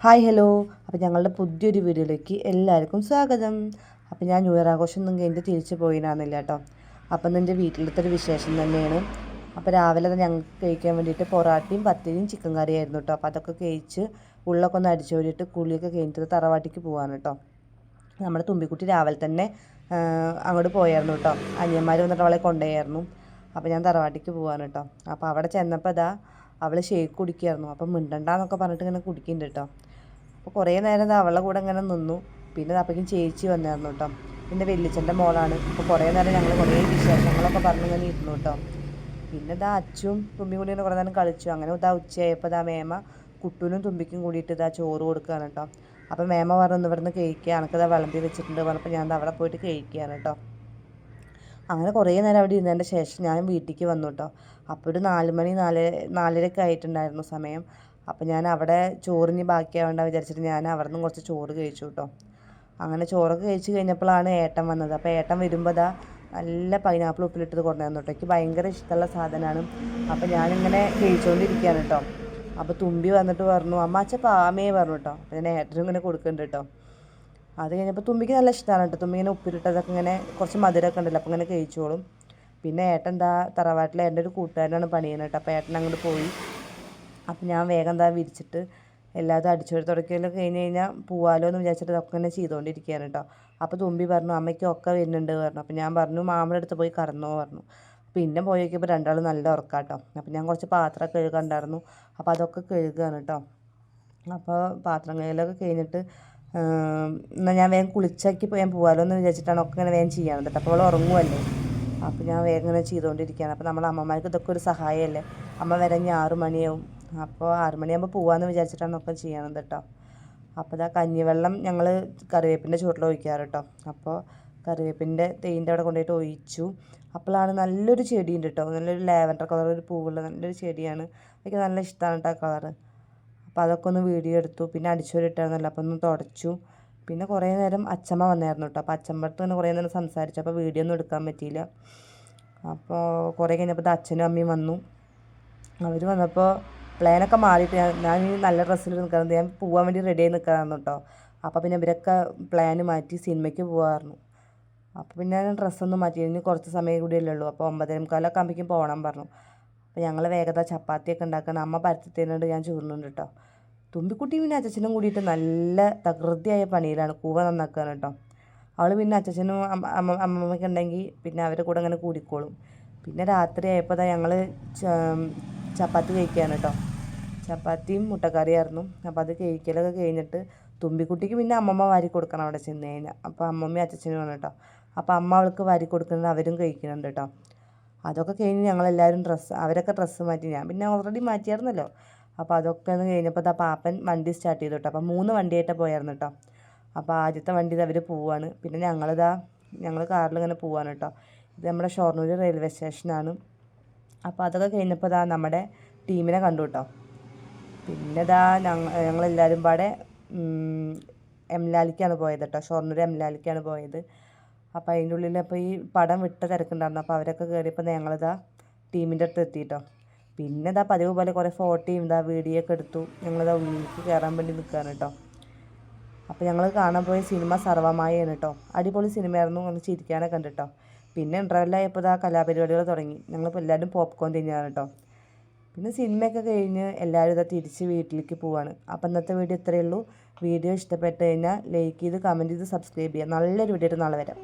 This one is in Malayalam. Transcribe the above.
Hi hello. അപ്പോൾ ഞങ്ങളുടെ പുതിയൊരു വീഡിയോയിലേക്ക് എല്ലാവർക്കും സ്വാഗതം. അപ്പോൾ ഞാൻ ന്യൂ ഇയർ ആഘോഷമൊന്നും കഴിഞ്ഞിട്ട് തിരിച്ച് പോയിനാന്നില്ല കേട്ടോ. അപ്പം എൻ്റെ വീട്ടിലത്തെ ഒരു വിശേഷം തന്നെയാണ്. അപ്പോൾ രാവിലെ തന്നെ ഞങ്ങൾക്ക് കഴിക്കാൻ വേണ്ടിയിട്ട് പൊറാട്ടയും പത്തിരിയും ചിക്കൻ കറിയായിരുന്നു കേട്ടോ. അപ്പോൾ അതൊക്കെ കഴിച്ച് ഉള്ളൊക്കെ ഒന്ന് അടിച്ചു വേണ്ടിയിട്ട് കുളിയൊക്കെ കഴിഞ്ഞിട്ട് തറവാട്ടിക്ക് പോകാൻ കേട്ടോ. നമ്മുടെ തുമ്പിക്കുട്ടി രാവിലെ തന്നെ അങ്ങോട്ട് പോയായിരുന്നു കേട്ടോ. അനിയന്മാർ വന്നിട്ട് അവളെ കൊണ്ടുപോയായിരുന്നു. അപ്പോൾ ഞാൻ തറവാട്ടിക്ക് പോകാൻ കേട്ടോ. അപ്പോൾ അവിടെ ചെന്നപ്പോൾ അവൾ ഷേക്ക് കുടിക്കുമായിരുന്നു. അപ്പം മിണ്ടണ്ടെന്നൊക്കെ പറഞ്ഞിട്ട് ഇങ്ങനെ കുടിക്കുന്നുണ്ട് കേട്ടോ. അപ്പോൾ കുറേ നേരം അവളുടെ കൂടെ ഇങ്ങനെ നിന്നു. പിന്നെ അപ്പോഴേക്കും ചേച്ചി വന്നായിരുന്നു കേട്ടോ. പിന്നെ വല്യച്ഛൻ്റെ മോളാണ്. അപ്പോൾ കുറേ നേരം ഞങ്ങൾ കുറേ വിശേഷങ്ങളൊക്കെ പറഞ്ഞിങ്ങനെ ഇരുന്നു കേട്ടോ. പിന്നെ അച്ചും തുമ്പി കൂടി കുറേ നേരം കളിച്ചു. അങ്ങനെ ഉച്ചയായപ്പോൾ മേമ കുട്ടൂനും തുമ്പിക്കും കൂടിയിട്ട് ചോറ് കൊടുക്കുകയാണ് കേട്ടോ. അപ്പോൾ മേമ പറഞ്ഞു ഇവിടുന്ന് കഴിക്കുക, എനിക്കത് വിളമ്പി വെച്ചിട്ടുണ്ട് പറഞ്ഞപ്പോൾ ഞാൻ അവിടെ പോയിട്ട് കഴിക്കുകയാണ് കേട്ടോ. അങ്ങനെ കുറേ നേരം അവിടെ ഇരുന്നതിൻ്റെ ശേഷം ഞാൻ വീട്ടിലേക്ക് വന്നു കേട്ടോ. അപ്പോൾ ഒരു 4 മണി 4:30 ആയിട്ടുണ്ടായിരുന്നു സമയം. അപ്പോൾ ഞാൻ അവിടെ ചോറിന് ബാക്കിയാവേണ്ട വിചാരിച്ചിട്ട് ഞാൻ അവിടെ നിന്ന് കുറച്ച് ചോറ് കഴിച്ചു കേട്ടോ. അങ്ങനെ ചോറൊക്കെ കഴിച്ച് കഴിഞ്ഞപ്പോഴാണ് ഏട്ടൻ വന്നത്. അപ്പോൾ ഏട്ടൻ വരുമ്പോൾ നല്ല പൈനാപ്പിൾ ഉപ്പിലിട്ടത് കൊണ്ടുവന്നു കേട്ടോ. എനിക്ക് ഭയങ്കര ഇഷ്ടമുള്ള സാധനമാണ്. അപ്പോൾ ഞാനിങ്ങനെ കഴിച്ചുകൊണ്ടിരിക്കുകയാണ് കേട്ടോ. അപ്പോൾ തുമ്പി വന്നിട്ട് പറഞ്ഞു അമ്മാച്ച പാമേ പറഞ്ഞു കേട്ടോ. അപ്പോൾ ഞാൻ ഏട്ടനും ഇങ്ങനെ കൊടുക്കുന്നുണ്ട് കേട്ടോ. അത് കഴിഞ്ഞപ്പോൾ തുമ്പിക്ക് നല്ല ഇഷ്ടമാണ് കേട്ടോ. തുമ്പി ഇങ്ങനെ ഉപ്പിലിട്ടതൊക്കെ ഇങ്ങനെ കുറച്ച് മധുരമൊക്കെ ഉണ്ടല്ലോ, അപ്പോൾ ഇങ്ങനെ കഴിച്ചോളും. പിന്നെ ഏട്ടൻ തറവാട്ടിൽ എൻ്റെ ഒരു കൂട്ടുകാരനാണ് പണിയുന്നത് കേട്ടോ. അപ്പോൾ ഏട്ടൻ അങ്ങോട്ട് പോയി. അപ്പം ഞാൻ വേഗം വിരിച്ചിട്ട് എല്ലാതും അടിച്ചു തുടക്കലൊക്കെ കഴിഞ്ഞ് കഴിഞ്ഞാൽ പോവാലോ എന്ന് വിചാരിച്ചിട്ട് ഇതൊക്കെ ഇങ്ങനെ ചെയ്തുകൊണ്ടിരിക്കുകയാണ് കേട്ടോ. അപ്പോൾ തുമ്പി പറഞ്ഞു അമ്മയ്ക്ക് ഒക്കെ വരുന്നുണ്ട് പറഞ്ഞു. അപ്പോൾ ഞാൻ പറഞ്ഞു മാമയുടെ അടുത്ത് പോയി കടന്നോ പറഞ്ഞു. പിന്നെ പോയി നോക്കിയപ്പോൾ രണ്ടാളും നല്ല ഉറക്കാട്ടോ. അപ്പോൾ ഞാൻ കുറച്ച് പാത്രം കഴുകണ്ടായിരുന്നു. അപ്പോൾ അതൊക്കെ കഴുകുകയാണ് കേട്ടോ. അപ്പോൾ പാത്രം കഴുകലൊക്കെ കഴിഞ്ഞിട്ട് എന്നാൽ ഞാൻ വേഗം കുളിച്ചാക്കി ഞാൻ പോകാമല്ലോ എന്ന് വിചാരിച്ചിട്ടാണ് ഒക്കെ ഇങ്ങനെ വേഗം ചെയ്യാൻ കേട്ടോ. അപ്പോൾ അവൾ ഉറങ്ങുമല്ലേ. അപ്പോൾ ഞാൻ വേഗം ഇങ്ങനെ ചെയ്തുകൊണ്ടിരിക്കുകയാണ്. അപ്പോൾ നമ്മളെ അമ്മമാർക്ക് ഇതൊക്കെ ഒരു സഹായമല്ലേ. അമ്മ വരാൻ 6 മണിയാവും. അപ്പോൾ 6 മണിയാകുമ്പോൾ പോകാമെന്ന് വിചാരിച്ചിട്ടാണ് ഒക്കെ ചെയ്യണത് കേട്ടോ. അപ്പോൾ കഞ്ഞിവെള്ളം ഞങ്ങൾ കറിവേപ്പിൻ്റെ ചുവട്ടിൽ ഒഴിക്കാറ് കേട്ടോ. അപ്പോൾ കറിവേപ്പിൻ്റെ തേയിൻ്റെ അവിടെ കൊണ്ടുപോയിട്ട് ഒഴിച്ചു. അപ്പോഴാണ് നല്ലൊരു ചെടിയുണ്ട് കേട്ടോ. നല്ലൊരു ലാവൻഡർ കളർ ഒരു പൂവുള്ള നല്ലൊരു ചെടിയാണ്. എനിക്ക് നല്ല ഇഷ്ടമാണ് കേട്ടോ ആ കളറ്. അപ്പോൾ അതൊക്കെ ഒന്ന് വീഡിയോ എടുത്തു. പിന്നെ അടിച്ചുവരിട്ടായിരുന്നല്ലോ, അപ്പോൾ ഒന്ന് തുടച്ചു. പിന്നെ കുറേ നേരം അച്ചമ്മ വന്നായിരുന്നു കേട്ടോ. അപ്പോൾ അച്ചമ്മടുത്ത് തന്നെ കുറേ നേരം സംസാരിച്ചു. അപ്പോൾ വീഡിയോ ഒന്നും എടുക്കാൻ പറ്റിയില്ല. അപ്പോൾ കുറേ കഴിഞ്ഞപ്പോൾ അച്ഛനും അമ്മയും വന്നു. അവർ വന്നപ്പോൾ പ്ലാനൊക്കെ മാറിയിട്ട് ഞാൻ ഈ നല്ല ഡ്രസ്സിൽ നിൽക്കുന്നത് ഞാൻ പോകാൻ വേണ്ടി റെഡിയായി നിൽക്കാമായിരുന്നു കേട്ടോ. അപ്പോൾ പിന്നെ ഇവരൊക്കെ പ്ലാൻ മാറ്റി സിനിമയ്ക്ക് പോകാമായിരുന്നു. അപ്പോൾ പിന്നെ ഞാൻ ഡ്രസ്സൊന്നും മാറ്റി. ഇനി കുറച്ച് സമയം കൂടിയല്ലേ ഉള്ളൂ. അപ്പോൾ 9:45 ആകുമ്പോഴേക്കും പോകണം പറഞ്ഞു. അപ്പോൾ ഞങ്ങൾ വേഗത ചപ്പാത്തിയൊക്കെ ഉണ്ടാക്കണം. അമ്മ പരത്തിത്തരുന്നുണ്ട്, ഞാൻ ചൂടുന്നുണ്ട് കേട്ടോ. തുമ്പിക്കുട്ടി പിന്നെ അച്ഛനും കൂടിയിട്ട് നല്ല തകൃതിയായ പണിയിലാണ്. കൂവ നന്നാക്കുകയാണ് കേട്ടോ. അവൾ പിന്നെ അച്ഛനും അമ്മമ്മയ്ക്ക് ഉണ്ടെങ്കിൽ പിന്നെ അവരുടെ കൂടെ അങ്ങനെ കൂടിക്കോളും. പിന്നെ രാത്രി ആയപ്പോൾ ഞങ്ങൾ ചപ്പാത്തി കഴിക്കുകയാണ് കേട്ടോ. ചപ്പാത്തിയും മുട്ടക്കറിയായിരുന്നു. അപ്പോൾ അത് കഴിക്കലൊക്കെ കഴിഞ്ഞിട്ട് തുമ്പിക്കുട്ടിക്ക് പിന്നെ അമ്മമ്മ വാരി കൊടുക്കണം അവിടെ ചെന്ന് കഴിഞ്ഞാൽ. അപ്പോൾ അമ്മമ്മയും അച്ഛനും കേട്ടോ. അപ്പോൾ അമ്മ അവൾക്ക് വാരി കൊടുക്കുന്നത് അവരും കഴിക്കുന്നുണ്ട് കേട്ടോ. അതൊക്കെ കഴിഞ്ഞ് ഞങ്ങളെല്ലാവരും അവരൊക്കെ ഡ്രസ്സ് മാറ്റി. ഞാൻ പിന്നെ ഓൾറെഡി മാറ്റിയായിരുന്നല്ലോ. അപ്പോൾ അതൊക്കെ ഒന്ന് കഴിഞ്ഞപ്പോൾ പാപ്പൻ വണ്ടി സ്റ്റാർട്ട് ചെയ്തു കേട്ടോ. അപ്പോൾ 3 വണ്ടിയായിട്ടാണ് പോയായിരുന്നു കേട്ടോ. അപ്പോൾ ആദ്യത്തെ വണ്ടി അവർ പോവാണ്. പിന്നെ ഞങ്ങൾ കാറിലിങ്ങനെ പോവാണ് കേട്ടോ. ഇത് നമ്മുടെ ഷൊർണൂർ റെയിൽവേ സ്റ്റേഷനാണ്. അപ്പോൾ അതൊക്കെ കഴിഞ്ഞപ്പോൾ നമ്മുടെ ടീമിനെ കണ്ടു കേട്ടോ. പിന്നെ ഞങ്ങളെല്ലാവരും പാടെ എംലാലിക്കാണ് പോയത് കേട്ടോ. ഷൊർണൂർ എംലാലിക്കാണ് പോയത്. അപ്പോൾ അതിൻ്റെ ഉള്ളിൽ അപ്പോൾ ഈ പടം വിട്ട തിരക്കുണ്ടായിരുന്നു. അപ്പോൾ അവരൊക്കെ കയറിയപ്പോൾ ടീമിൻ്റെ അടുത്ത് എത്തിയിട്ടോ. പിന്നെ പതിവ് പോലെ കുറേ ഫോട്ടോയും വീഡിയോ ഒക്കെ എടുത്തു. ഉള്ളിലേക്ക് കയറാൻ വേണ്ടി നിൽക്കുകയാണ് കേട്ടോ. അപ്പോൾ ഞങ്ങൾ കാണാൻ പോയ സിനിമ സർവ്വമായയാണ് കേട്ടോ. അടിപൊളി സിനിമയായിരുന്നു. ഒന്ന് ചിരിക്കാനൊക്കെ ഉണ്ട് കേട്ടോ. പിന്നെ ഇൻ്റർവെല്ലായപ്പോൾ കലാപരിപാടികൾ തുടങ്ങി. ഞങ്ങളിപ്പോൾ എല്ലാവരും പോപ്കോൺ തിന്നാണ് കേട്ടോ. പിന്നെ സിനിമയൊക്കെ കഴിഞ്ഞ് എല്ലാവരും തിരിച്ച് വീട്ടിലേക്ക് പോവാണ്. അപ്പോൾ ഇന്നത്തെ വീഡിയോ ഇത്രയേ ഉള്ളൂ. വീഡിയോ ഇഷ്ടപ്പെട്ട് കഴിഞ്ഞാൽ ലൈക്ക് ചെയ്ത് കമൻറ്റ് ചെയ്ത് സബ്സ്ക്രൈബ് ചെയ്യുക. നല്ലൊരു വീഡിയോ ആയിട്ട് നാളെ വരാം.